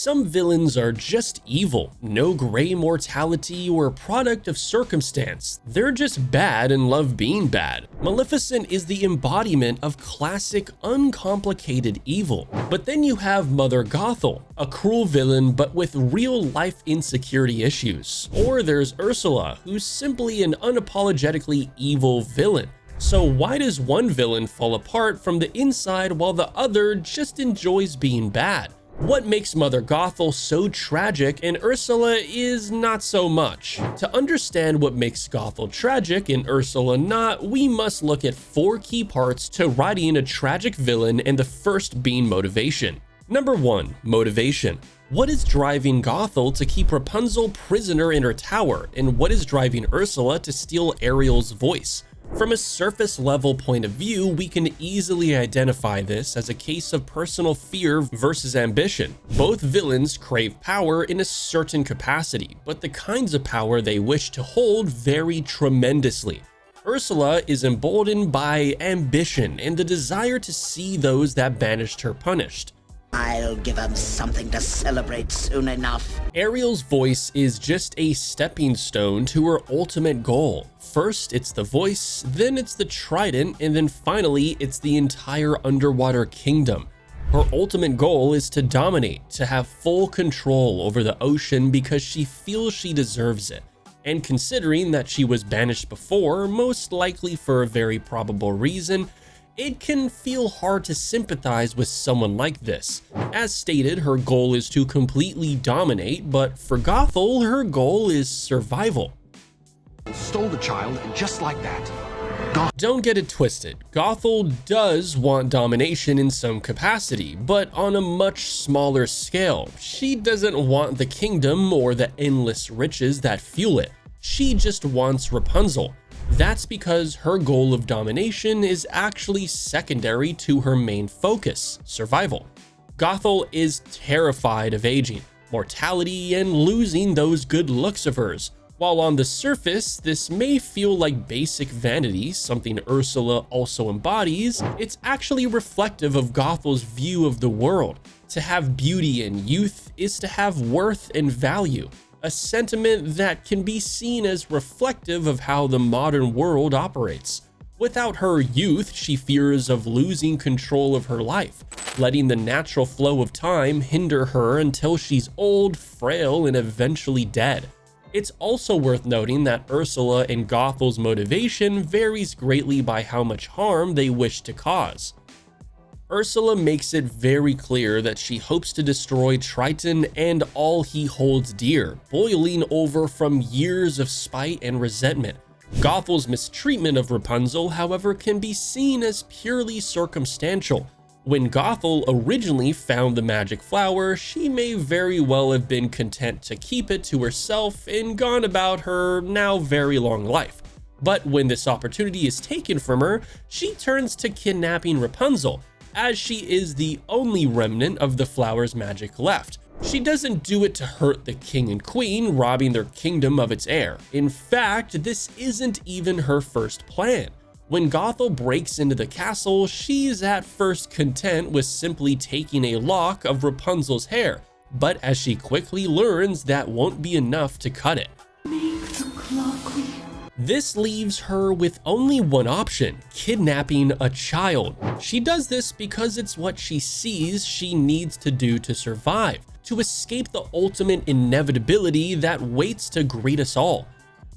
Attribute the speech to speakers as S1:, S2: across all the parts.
S1: Some villains are just evil, no gray mortality or a product of circumstance. They're just bad and love being bad. Maleficent is the embodiment of classic, uncomplicated evil. But then you have Mother Gothel, a cruel villain but with real-life insecurity issues. Or there's Ursula, who's simply an unapologetically evil villain. So why does one villain fall apart from the inside while the other just enjoys being bad? What makes Mother Gothel so tragic and Ursula is not so much? To understand what makes Gothel tragic and Ursula not, we must look at 4 key parts to writing a tragic villain, and the first being motivation. Number 1. Motivation. What is driving Gothel to keep Rapunzel prisoner in her tower, and what is driving Ursula to steal Ariel's voice? From a surface level point of view, we can easily identify this as a case of personal fear versus ambition. Both villains crave power in a certain capacity, but the kinds of power they wish to hold vary tremendously. Ursula is emboldened by ambition and the desire to see those that banished her punished.
S2: I'll give them something to celebrate soon enough.
S1: Ariel's voice is just a stepping stone to her ultimate goal. First, it's the voice, then it's the trident, and then finally, it's the entire underwater kingdom. Her ultimate goal is to dominate, to have full control over the ocean because she feels she deserves it. And considering that she was banished before, most likely for a very probable reason, it can feel hard to sympathize with someone like this. As stated, her goal is to completely dominate, but for Gothel, her goal is survival.
S3: Stole the child, and just like that,
S1: Don't get it twisted. Gothel does want domination in some capacity, but on a much smaller scale. She doesn't want the kingdom or the endless riches that fuel it. She just wants Rapunzel. That's because her goal of domination is actually secondary to her main focus, survival. Gothel is terrified of aging, mortality, and losing those good looks of hers. While on the surface, this may feel like basic vanity, something Ursula also embodies, it's actually reflective of Gothel's view of the world. To have beauty and youth is to have worth and value. A sentiment that can be seen as reflective of how the modern world operates. Without her youth, she fears of losing control of her life, letting the natural flow of time hinder her until she's old, frail, and eventually dead. It's also worth noting that Ursula and Gothel's motivation varies greatly by how much harm they wish to cause. Ursula makes it very clear that she hopes to destroy Triton and all he holds dear, boiling over from years of spite and resentment. Gothel's mistreatment of Rapunzel, however, can be seen as purely circumstantial. When Gothel originally found the magic flower, she may very well have been content to keep it to herself and gone about her now very long life. But when this opportunity is taken from her, she turns to kidnapping Rapunzel, as she is the only remnant of the flower's magic left. She doesn't do it to hurt the king and queen, robbing their kingdom of its heir. In fact, this isn't even her first plan. When Gothel breaks into the castle, she's at first content with simply taking a lock of Rapunzel's hair, but as she quickly learns, that won't be enough to cut it. This leaves her with only one option: kidnapping a child. She does this because it's what she sees she needs to do to survive, to escape the ultimate inevitability that waits to greet us all.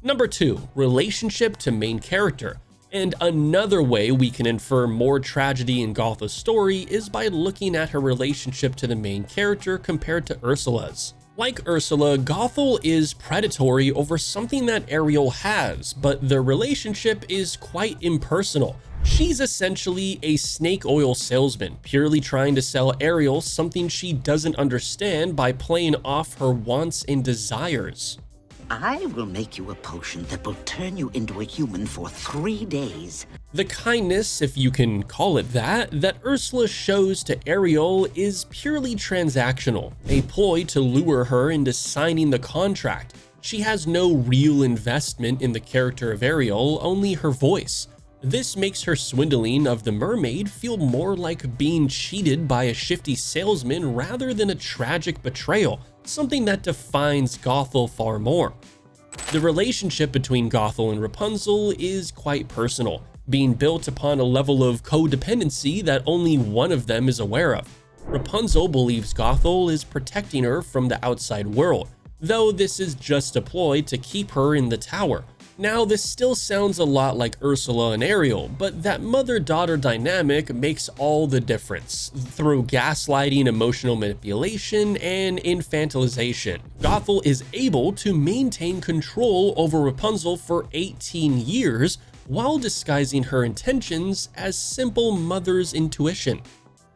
S1: Number 2, relationship to main character. And another way we can infer more tragedy in Gothel's story is by looking at her relationship to the main character compared to Ursula's. Like Ursula, Gothel is predatory over something that Ariel has, but their relationship is quite impersonal. She's essentially a snake oil salesman, purely trying to sell Ariel something she doesn't understand by playing off her wants and desires.
S2: I will make you a potion that will turn you into a human for 3 days.
S1: The kindness, if you can call it that Ursula shows to Ariel is purely transactional, a ploy to lure her into signing the contract. She has no real investment in the character of Ariel, only her voice. This makes her swindling of the mermaid feel more like being cheated by a shifty salesman rather than a tragic betrayal, something that defines Gothel far more. The relationship between Gothel and Rapunzel is quite personal, being built upon a level of codependency that only one of them is aware of. Rapunzel believes Gothel is protecting her from the outside world, though this is just a ploy to keep her in the tower. Now, this still sounds a lot like Ursula and Ariel, but that mother-daughter dynamic makes all the difference. Through gaslighting, emotional manipulation, and infantilization, Gothel is able to maintain control over Rapunzel for 18 years while disguising her intentions as simple mother's intuition.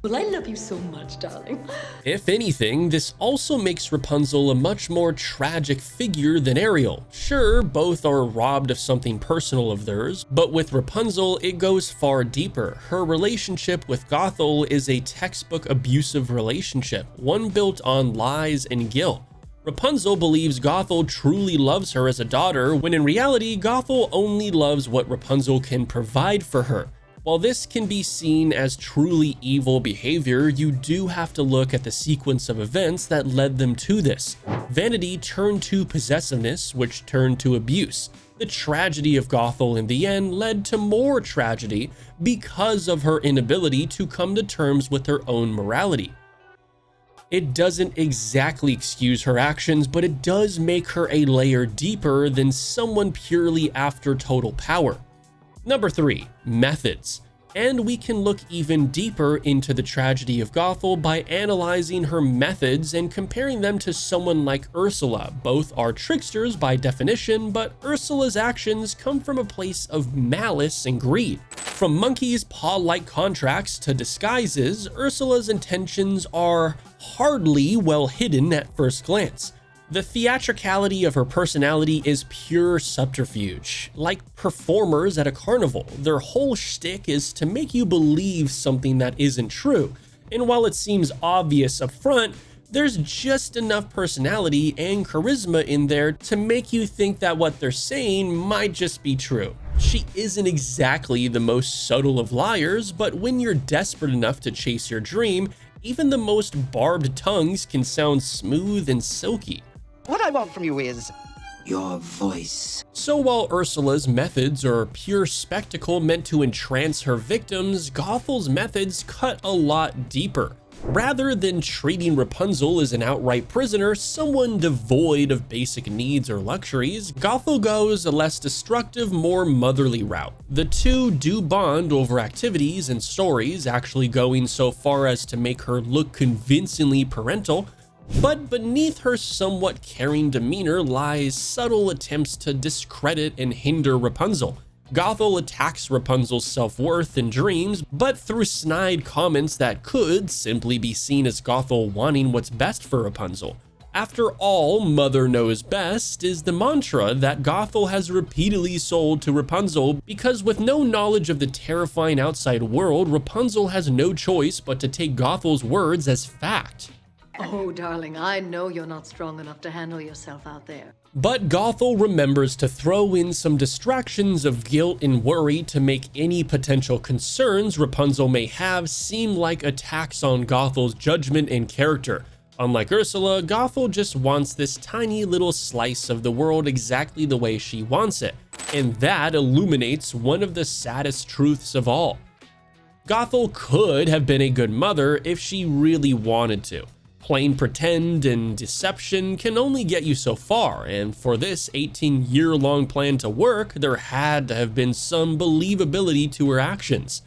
S4: Well, I love you so much, darling.
S1: If anything, this also makes Rapunzel a much more tragic figure than Ariel. Sure, both are robbed of something personal of theirs, but with Rapunzel, it goes far deeper. Her relationship with Gothel is a textbook abusive relationship, one built on lies and guilt. Rapunzel believes Gothel truly loves her as a daughter, when in reality, Gothel only loves what Rapunzel can provide for her. While this can be seen as truly evil behavior, you do have to look at the sequence of events that led them to this. Vanity turned to possessiveness, which turned to abuse. The tragedy of Gothel in the end led to more tragedy because of her inability to come to terms with her own morality. It doesn't exactly excuse her actions, but it does make her a layer deeper than someone purely after total power. Number 3, methods. And we can look even deeper into the tragedy of Gothel by analyzing her methods and comparing them to someone like Ursula. Both are tricksters by definition, but Ursula's actions come from a place of malice and greed. From monkey's paw-like contracts to disguises, Ursula's intentions are hardly well hidden at first glance. The theatricality of her personality is pure subterfuge. Like performers at a carnival, their whole shtick is to make you believe something that isn't true. And while it seems obvious up front, there's just enough personality and charisma in there to make you think that what they're saying might just be true. She isn't exactly the most subtle of liars, but when you're desperate enough to chase your dream, even the most barbed tongues can sound smooth and silky.
S5: What I want from you is
S2: Your voice.
S1: So while Ursula's methods are pure spectacle meant to entrance her victims, Gothel's methods cut a lot deeper. Rather than treating Rapunzel as an outright prisoner, someone devoid of basic needs or luxuries, Gothel goes a less destructive, more motherly route. The two do bond over activities and stories, actually going so far as to make her look convincingly parental. But beneath her somewhat caring demeanor lies subtle attempts to discredit and hinder Rapunzel. Gothel attacks Rapunzel's self-worth and dreams, but through snide comments that could simply be seen as Gothel wanting what's best for Rapunzel. After all, mother knows best is the mantra that Gothel has repeatedly sold to Rapunzel, because with no knowledge of the terrifying outside world, Rapunzel has no choice but to take Gothel's words as fact.
S4: Oh, darling, I know you're not strong enough to handle yourself out there.
S1: But Gothel remembers to throw in some distractions of guilt and worry to make any potential concerns Rapunzel may have seem like attacks on Gothel's judgment and character. Unlike Ursula, Gothel just wants this tiny little slice of the world exactly the way she wants it, and that illuminates one of the saddest truths of all. Gothel could have been a good mother if she really wanted to. Plain pretend and deception can only get you so far, and for this 18-year-long plan to work, there had to have been some believability to her actions.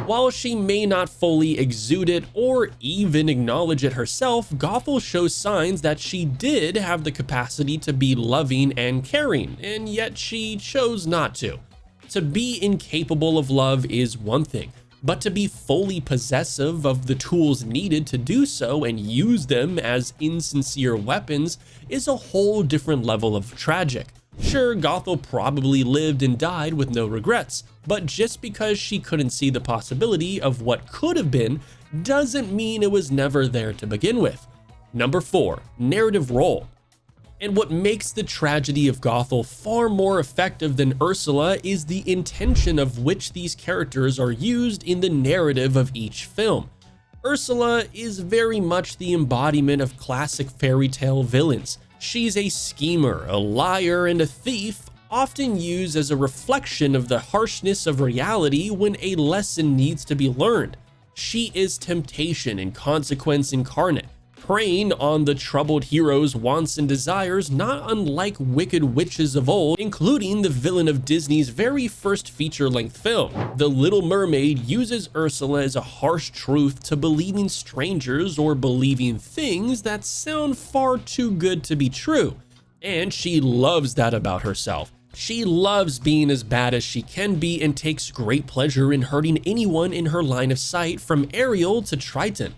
S1: While she may not fully exude it or even acknowledge it herself, Gothel shows signs that she did have the capacity to be loving and caring, and yet she chose not to. To be incapable of love is one thing, but to be fully possessive of the tools needed to do so and use them as insincere weapons is a whole different level of tragic. Sure, Gothel probably lived and died with no regrets, but just because she couldn't see the possibility of what could have been doesn't mean it was never there to begin with. Number 4, narrative role. And what makes the tragedy of Gothel far more effective than Ursula is the intention of which these characters are used in the narrative of each film. Ursula is very much the embodiment of classic fairy tale villains. She's a schemer, a liar, and a thief, often used as a reflection of the harshness of reality when a lesson needs to be learned. She is temptation and consequence incarnate, preying on the troubled hero's wants and desires, not unlike wicked witches of old, including the villain of Disney's very first feature-length film. The Little Mermaid uses Ursula as a harsh truth to believing strangers or believing things that sound far too good to be true, and she loves that about herself. She loves being as bad as she can be and takes great pleasure in hurting anyone in her line of sight, from Ariel to Triton.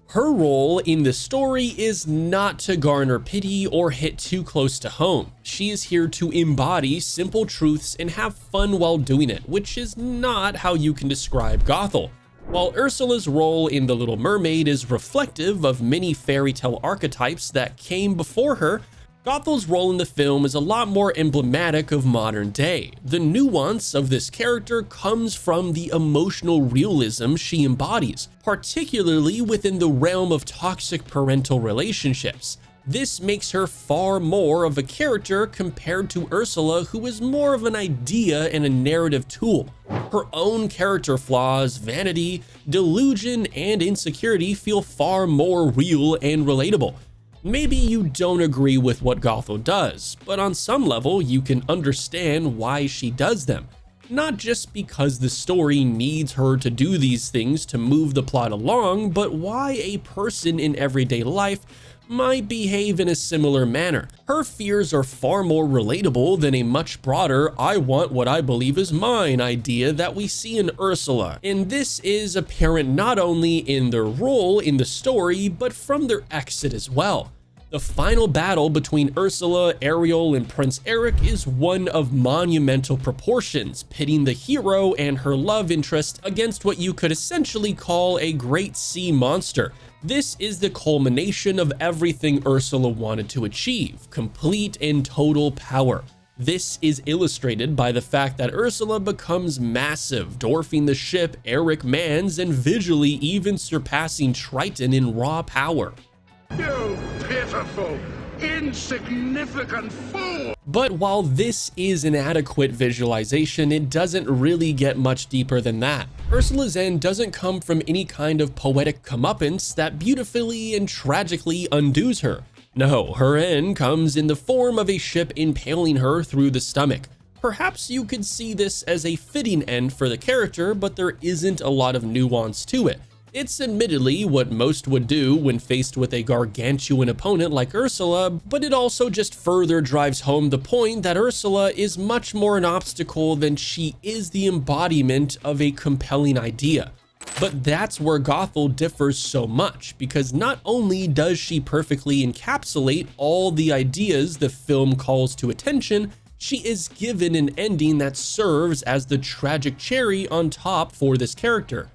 S1: Her role in the story is not to garner pity or hit too close to home. She is here to embody simple truths and have fun while doing it, which is not how you can describe Gothel. While Ursula's role in The Little Mermaid is reflective of many fairy tale archetypes that came before her, Gothel's role in the film is a lot more emblematic of modern day. The nuance of this character comes from the emotional realism she embodies, particularly within the realm of toxic parental relationships. This makes her far more of a character compared to Ursula, who is more of an idea and a narrative tool. Her own character flaws, vanity, delusion, and insecurity feel far more real and relatable. Maybe you don't agree with what Gothel does, but on some level you can understand why she does them. Not just because the story needs her to do these things to move the plot along, but why a person in everyday life might behave in a similar manner. Her fears are far more relatable than a much broader "I want what I believe is mine" idea that we see in Ursula, and this is apparent not only in their role in the story, but from their exit as well. The final battle between Ursula, Ariel, and Prince Eric is one of monumental proportions, pitting the hero and her love interest against what you could essentially call a great sea monster. This is the culmination of everything Ursula wanted to achieve: complete and total power. This is illustrated by the fact that Ursula becomes massive, dwarfing the ship Eric mans and visually even surpassing Triton in raw power.
S6: You pitiful, insignificant fool!
S1: But while this is an adequate visualization, it doesn't really get much deeper than that. Ursula's end doesn't come from any kind of poetic comeuppance that beautifully and tragically undoes her. No, her end comes in the form of a ship impaling her through the stomach. Perhaps you could see this as a fitting end for the character, but there isn't a lot of nuance to it. It's admittedly what most would do when faced with a gargantuan opponent like Ursula, but it also just further drives home the point that Ursula is much more an obstacle than she is the embodiment of a compelling idea. But that's where Gothel differs so much, because not only does she perfectly encapsulate all the ideas the film calls to attention, she is given an ending that serves as the tragic cherry on top for this character.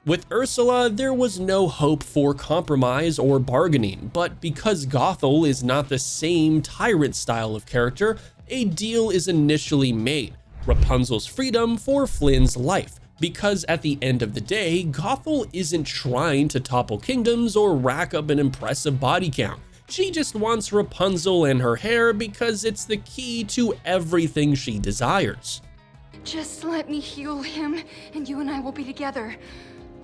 S1: With Ursula, there was no hope for compromise or bargaining, but because Gothel is not the same tyrant style of character, a deal is initially made: Rapunzel's freedom for Flynn's life. Because at the end of the day, Gothel isn't trying to topple kingdoms or rack up an impressive body count. She just wants Rapunzel and her hair because it's the key to everything she desires.
S7: Just let me heal him, and you and I will be together.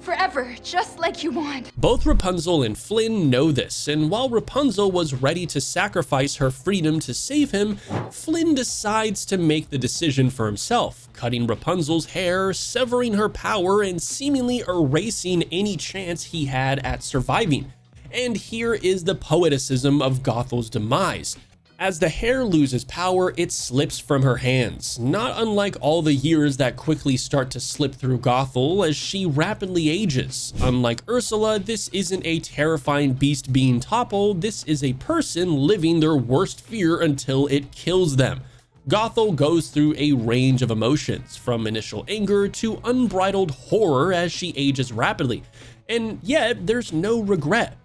S7: Forever, just like you want.
S1: Both Rapunzel and Flynn know this, and while Rapunzel was ready to sacrifice her freedom to save him, Flynn decides to make the decision for himself, cutting Rapunzel's hair, severing her power, and seemingly erasing any chance he had at surviving. And here is the poeticism of Gothel's demise. As the hair loses power, it slips from her hands, not unlike all the years that quickly start to slip through Gothel as she rapidly ages. Unlike Ursula, this isn't a terrifying beast being toppled, this is a person living their worst fear until it kills them. Gothel goes through a range of emotions, from initial anger to unbridled horror as she ages rapidly, and yet there's no regret.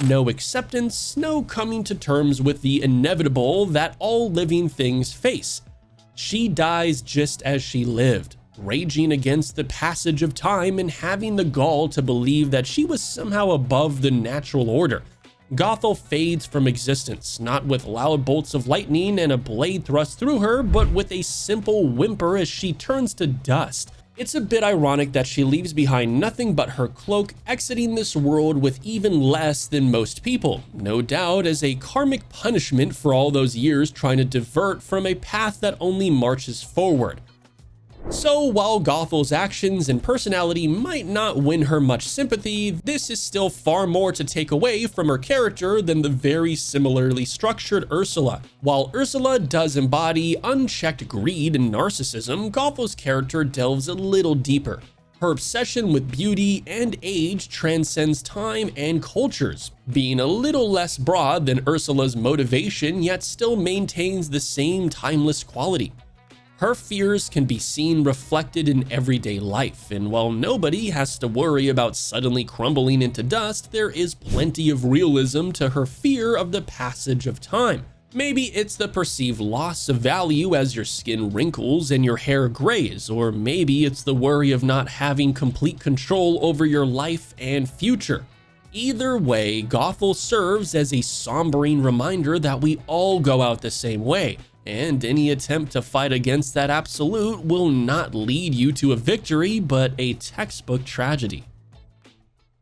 S1: No acceptance, no coming to terms with the inevitable that all living things face. She dies just as she lived, raging against the passage of time and having the gall to believe that she was somehow above the natural order. Gothel fades from existence, not with loud bolts of lightning and a blade thrust through her, but with a simple whimper as she turns to dust. It's a bit ironic that she leaves behind nothing but her cloak, exiting this world with even less than most people, no doubt as a karmic punishment for all those years trying to divert from a path that only marches forward. So while Gothel's actions and personality might not win her much sympathy, this is still far more to take away from her character than the very similarly structured Ursula. While Ursula does embody unchecked greed and narcissism, Gothel's character delves a little deeper. Her obsession with beauty and age transcends time and cultures, being a little less broad than Ursula's motivation, yet still maintains the same timeless quality. Her fears can be seen reflected in everyday life, and while nobody has to worry about suddenly crumbling into dust, there is plenty of realism to her fear of the passage of time. Maybe it's the perceived loss of value as your skin wrinkles and your hair grays, or maybe it's the worry of not having complete control over your life and future. Either way, Gothel serves as a sombering reminder that we all go out the same way, and any attempt to fight against that absolute will not lead you to a victory, but a textbook tragedy.